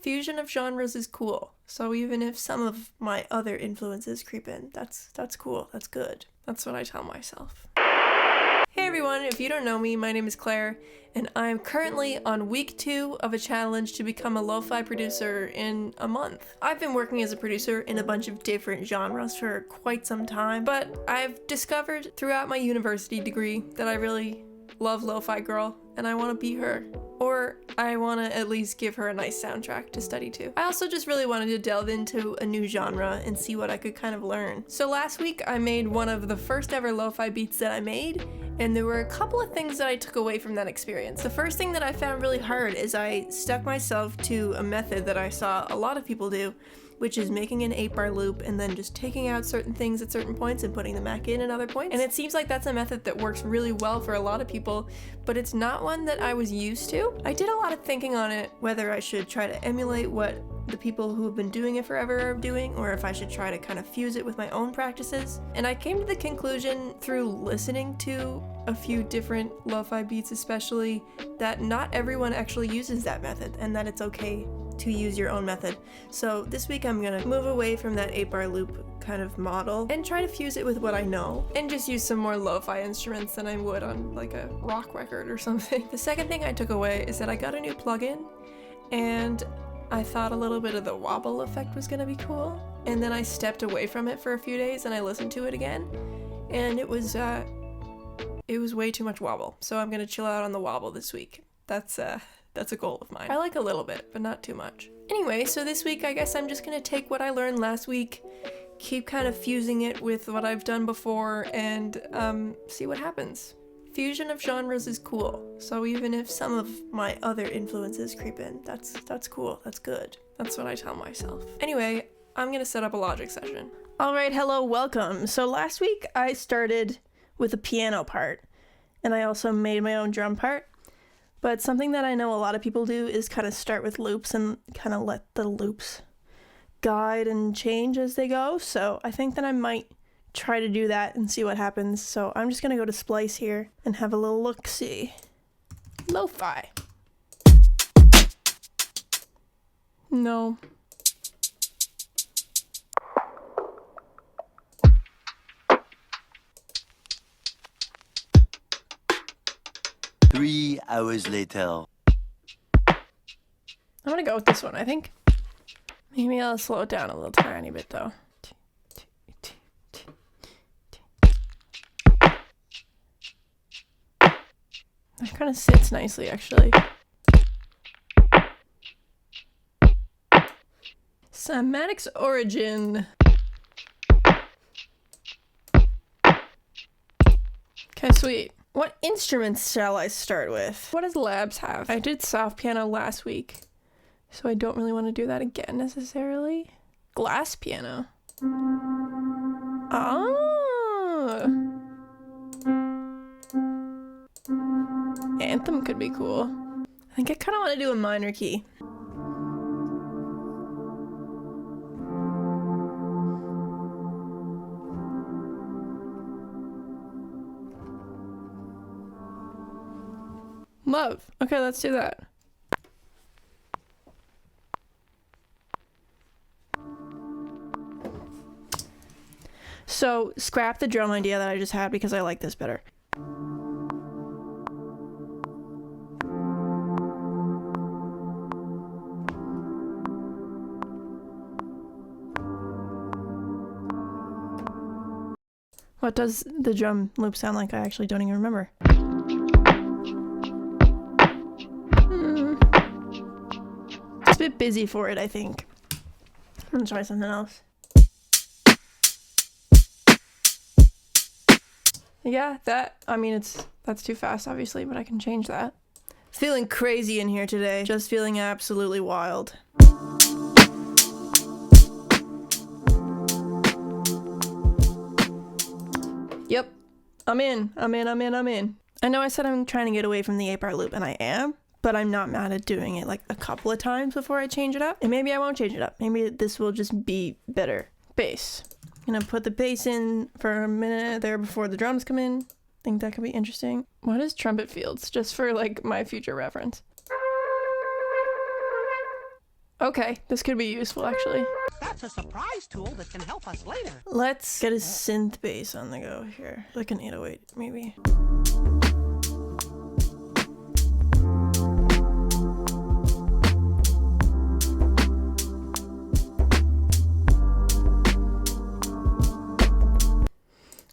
fusion of genres is cool. So even if some of my other influences creep in, that's cool, that's good. That's what I tell myself. Hey everyone, if you don't know me, my name is Claire, and I'm currently on week 2 of a challenge to become a lo-fi producer in a month. I've been working as a producer in a bunch of different genres for quite some time, but I've discovered throughout my university degree that I really love lo-fi girl, and I want to be her. Or I want to at least give her a nice soundtrack to study to. I also just really wanted to delve into a new genre and see what I could kind of learn. So last week I made one of the first ever lo-fi beats that I made, and there were a couple of things that I took away from that experience. The first thing that I found really hard is I stuck myself to a method that I saw a lot of people do, which is making an 8-bar loop and then just taking out certain things at certain points and putting them back in at other points. And it seems like that's a method that works really well for a lot of people, but it's not one that I was used to. I did a lot of thinking on it, whether I should try to emulate what the people who have been doing it forever are doing, or if I should try to kind of fuse it with my own practices. And I came to the conclusion through listening to a few different lo-fi beats especially, that not everyone actually uses that method, and that it's okay to use your own method. So this week I'm gonna move away from that 8-bar loop kind of model and try to fuse it with what I know and just use some more lo-fi instruments than I would on like a rock record or something. The second thing I took away is that I got a new plugin, and I thought a little bit of the wobble effect was gonna be cool, and then I stepped away from it for a few days and I listened to it again, and it was way too much wobble. So I'm gonna chill out on the wobble this week. That's a goal of mine. I like a little bit, but not too much. Anyway, so this week I guess I'm just gonna take what I learned last week, keep kind of fusing it with what I've done before, and see what happens. Fusion of genres is cool, so even if some of my other influences creep in, that's cool, that's good. That's what I tell myself. Anyway, I'm gonna set up a Logic session. Alright, hello, welcome. So last week I started with a piano part, and I also made my own drum part. But something that I know a lot of people do is kind of start with loops and kind of let the loops guide and change as they go. So I think that I might try to do that and see what happens. So I'm just going to go to Splice here and have a little look-see. Lo-fi. No. Three hours later. I'm gonna go with this one, I think. Maybe I'll slow it down a little tiny bit though. That kind of sits nicely, actually. Cymatics origin. Okay, sweet. What instruments shall I start with? What does Labs have? I did soft piano last week, so I don't really want to do that again necessarily. Glass piano. Ah! Anthem could be cool. I think I kind of want to do a minor key. Love. Okay, let's do that. So, scrap the drum idea that I just had because I like this better. What does the drum loop sound like? I actually don't even remember. It's a bit busy for it, I think. I'm gonna try something else. Yeah, that's too fast, obviously, but I can change that. Feeling crazy in here today. Just feeling absolutely wild. Yep. I'm in. I know I said I'm trying to get away from the 8-bar loop, and I am, but I'm not mad at doing it like a couple of times before I change it up. And maybe I won't change it up. Maybe this will just be better. Bass. I'm gonna put the bass in for a minute there before the drums come in. Think that could be interesting. What is trumpet fields? Just for like my future reference. Okay, this could be useful, actually. That's a surprise tool that can help us later. Let's get a synth bass on the go here. Like an 808, maybe.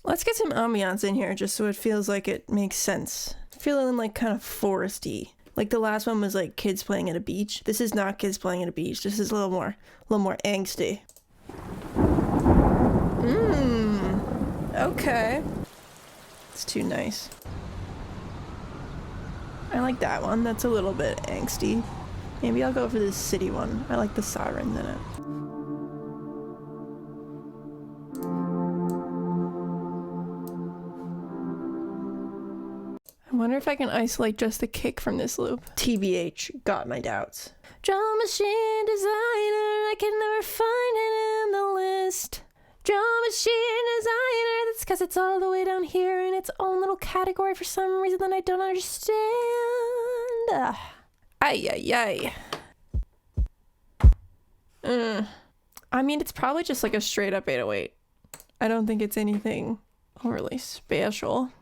Let's get some ambiance in here just so it feels like it makes sense. Feeling like kind of foresty. Like the last one was like kids playing at a beach. This is not kids playing at a beach. This is a little more angsty. Okay. It's too nice. I like that one. That's a little bit angsty. Maybe I'll go for this city one. I like the sirens in it. I wonder if I can isolate just the kick from this loop. TBH, got my doubts. Drum machine designer, I can never find it in the list. Drum machine designer, that's because it's all the way down here in its own little category for some reason that I don't understand. Ay. I mean, it's probably just like a straight up 808. I don't think it's anything overly special.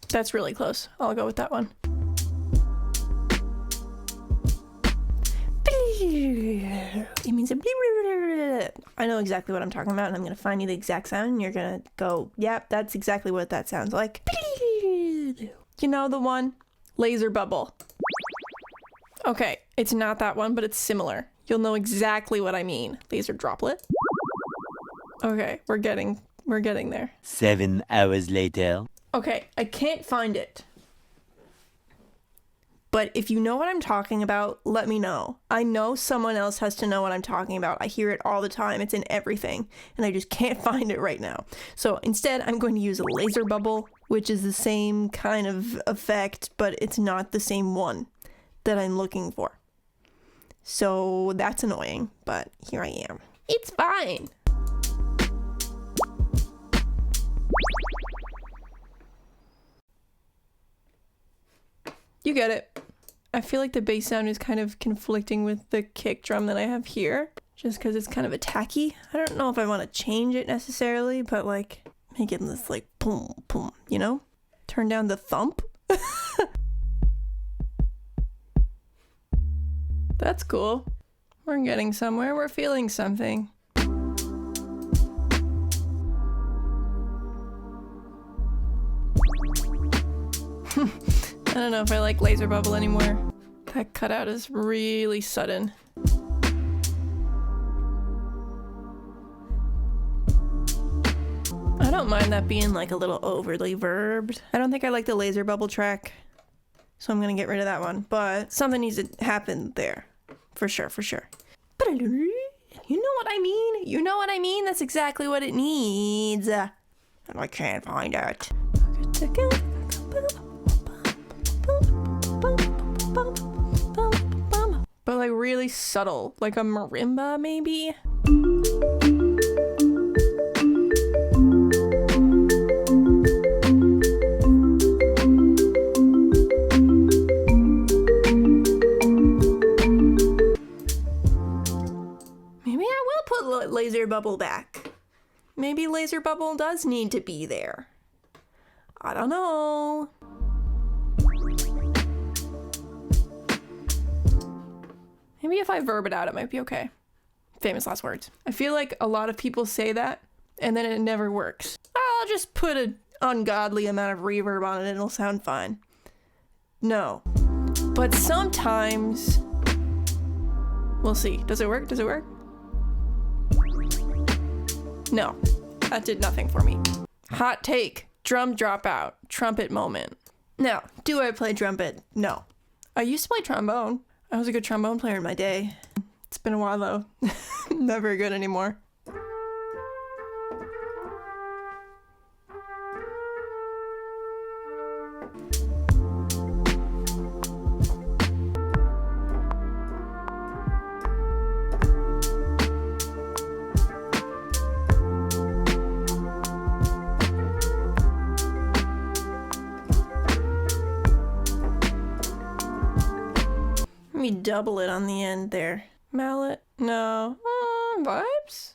That's really close. I'll go with that one. It means I know exactly what I'm talking about, and I'm going to find you the exact sound, and you're going to go, yep, that's exactly what that sounds like. You know the one? Laser bubble. Okay, it's not that one, but it's similar. You'll know exactly what I mean. Laser droplet. Okay, we're getting there. 7 hours later. Okay, I can't find it. But if you know what I'm talking about, let me know. I know someone else has to know what I'm talking about. I hear it all the time. It's in everything. And I just can't find it right now. So instead, I'm going to use a laser bubble, which is the same kind of effect, but it's not the same one that I'm looking for. So that's annoying, but here I am. It's fine. You get it. I feel like the bass sound is kind of conflicting with the kick drum that I have here, just because it's kind of attacky. I don't know if I want to change it necessarily, but like making this like boom, boom, you know? Turn down the thump. That's cool. We're getting somewhere. We're feeling something. I don't know if I like laser bubble anymore. That cutout is really sudden. I don't mind that being like a little overly verbed. I don't think I like the laser bubble track, so I'm gonna get rid of that one. But something needs to happen there. For sure. You know what I mean? You know what I mean? That's exactly what it needs. And I can't find it. But like really subtle, like a marimba maybe? Maybe I will put laser bubble back. Maybe laser bubble does need to be there. I don't know. Maybe if I verb it out, it might be okay. Famous last words. I feel like a lot of people say that, and then it never works. I'll just put an ungodly amount of reverb on it and it'll sound fine. No. But sometimes... We'll see. Does it work? No. That did nothing for me. Hot take. Drum dropout. Trumpet moment. Now, do I play trumpet? No. I used to play trombone. I was a good trombone player in my day. It's been a while though. Not very good anymore. Maybe double it on the end there. Mallet? No. Vibes?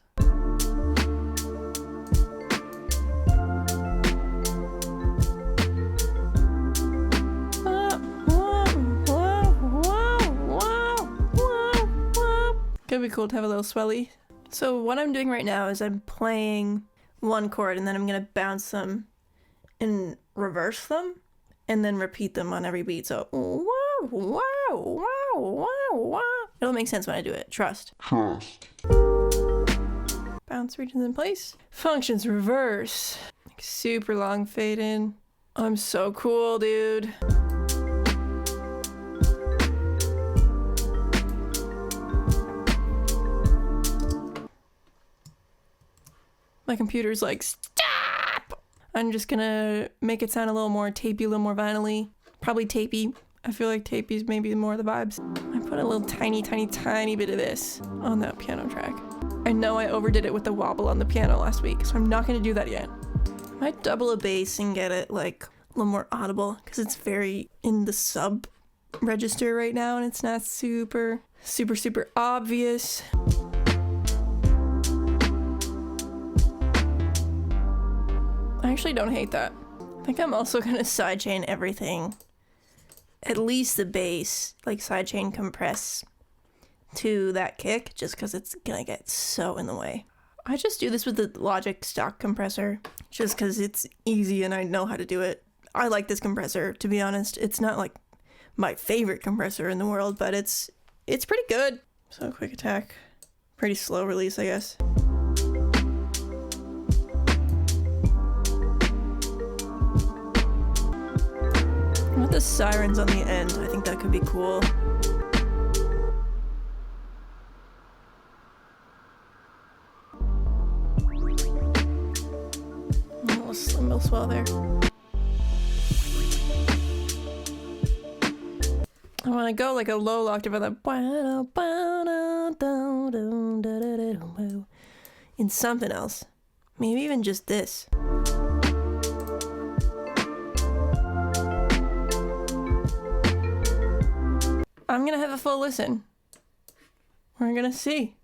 Could be cool to have a little swelly. So what I'm doing right now is I'm playing one chord and then I'm gonna bounce them and reverse them and then repeat them on every beat. So wow, wow, wow, wow, wow. It'll make sense when I do it. Trust. Bounce regions in place. Functions reverse. Like super long fade in. I'm so cool, dude. My computer's like, stop! I'm just gonna make it sound a little more tapey, a little more vinyl-y. Probably tapey. I feel like tapey's maybe more the vibes. I put a little tiny bit of this on that piano track. I know I overdid it with the wobble on the piano last week, so I'm not gonna do that yet. I might double a bass and get it like a little more audible, because it's very in the sub register right now and it's not super obvious. I actually don't hate that. I think I'm also gonna sidechain everything. At least the bass, like sidechain compress to that kick, just because it's gonna get so in the way. I just do this with the Logic stock compressor, just because it's easy and I know how to do it. I like this compressor, to be honest. It's not like my favorite compressor in the world, but it's pretty good. So quick attack, pretty slow release, I guess. With the sirens on the end, I think that could be cool. A little cymbal swell there. I want to go like a low octave of that. In something else. Maybe even just this. I'm gonna have a full listen. We're gonna see.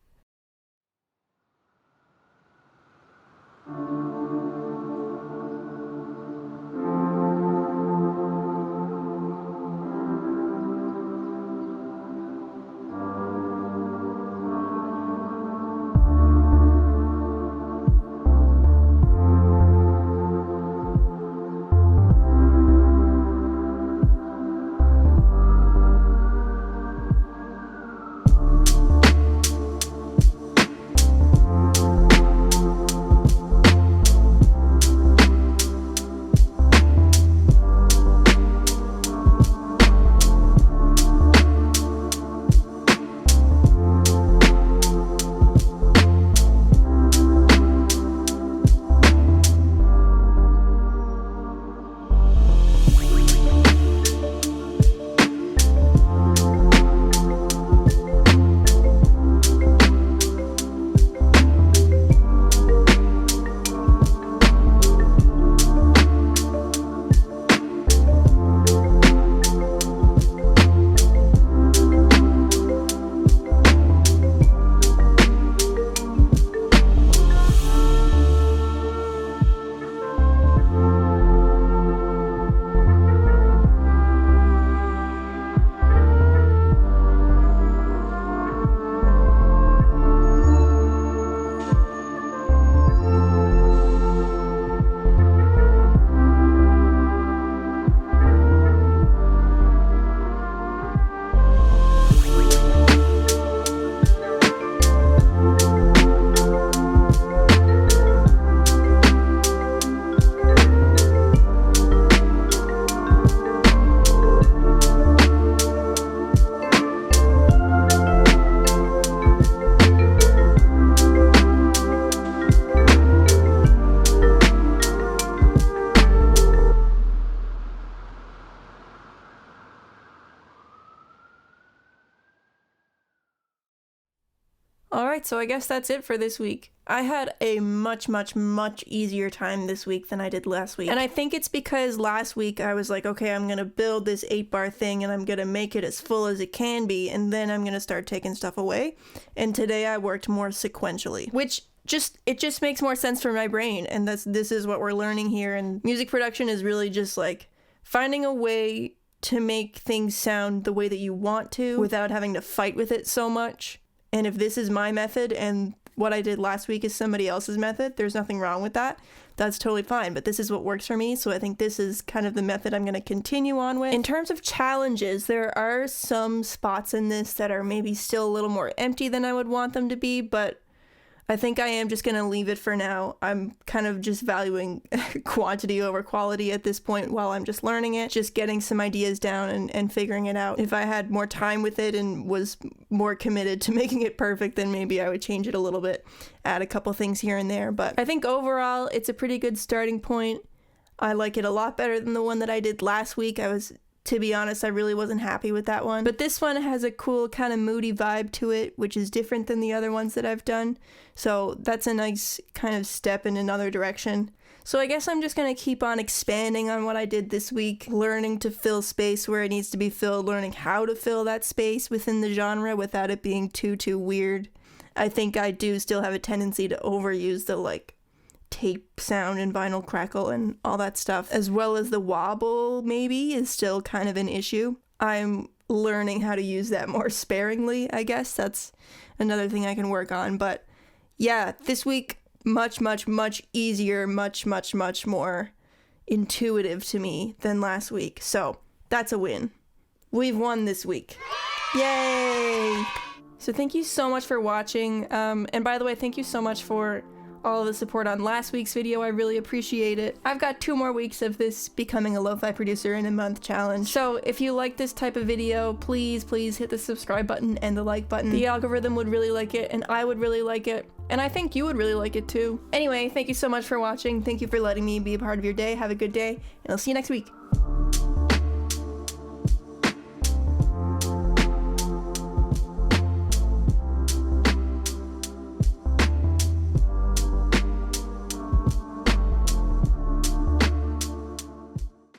Alright, so I guess that's it for this week. I had a much easier time this week than I did last week. And I think it's because last week I was like, okay, I'm gonna build this 8-bar thing and I'm gonna make it as full as it can be, and then I'm gonna start taking stuff away. And today I worked more sequentially, which it just makes more sense for my brain, and this is what we're learning here. And music production is really just like finding a way to make things sound the way that you want to without having to fight with it so much. And if this is my method and what I did last week is somebody else's method, there's nothing wrong with that. That's totally fine, but this is what works for me, so I think this is kind of the method I'm going to continue on with. In terms of challenges, there are some spots in this that are maybe still a little more empty than I would want them to be, but I think I am just going to leave it for now. I'm kind of just valuing quantity over quality at this point while I'm just learning it, just getting some ideas down and figuring it out. If I had more time with it and was more committed to making it perfect, then maybe I would change it a little bit, add a couple things here and there. But I think overall, it's a pretty good starting point. I like it a lot better than the one that I did last week. To be honest, I really wasn't happy with that one. But this one has a cool kind of moody vibe to it, which is different than the other ones that I've done. So that's a nice kind of step in another direction. So I guess I'm just going to keep on expanding on what I did this week, learning to fill space where it needs to be filled, learning how to fill that space within the genre without it being too weird. I think I do still have a tendency to overuse the tape sound and vinyl crackle and all that stuff, as well as the wobble maybe is still kind of an issue. I'm learning how to use that more sparingly, I guess. That's another thing I can work on. But yeah, this week, much easier, much more intuitive to me than last week. So that's a win. We've won this week. Yay! So thank you so much for watching. And by the way, thank you so much for all of the support on last week's video. I really appreciate it. I've got 2 more weeks of this becoming a lo-fi producer in a month challenge. So if you like this type of video, please hit the subscribe button and the like button. The algorithm would really like it, and I would really like it, and I think you would really like it too. Anyway, thank you so much for watching. Thank you for letting me be a part of your day. Have a good day, and I'll see you next week.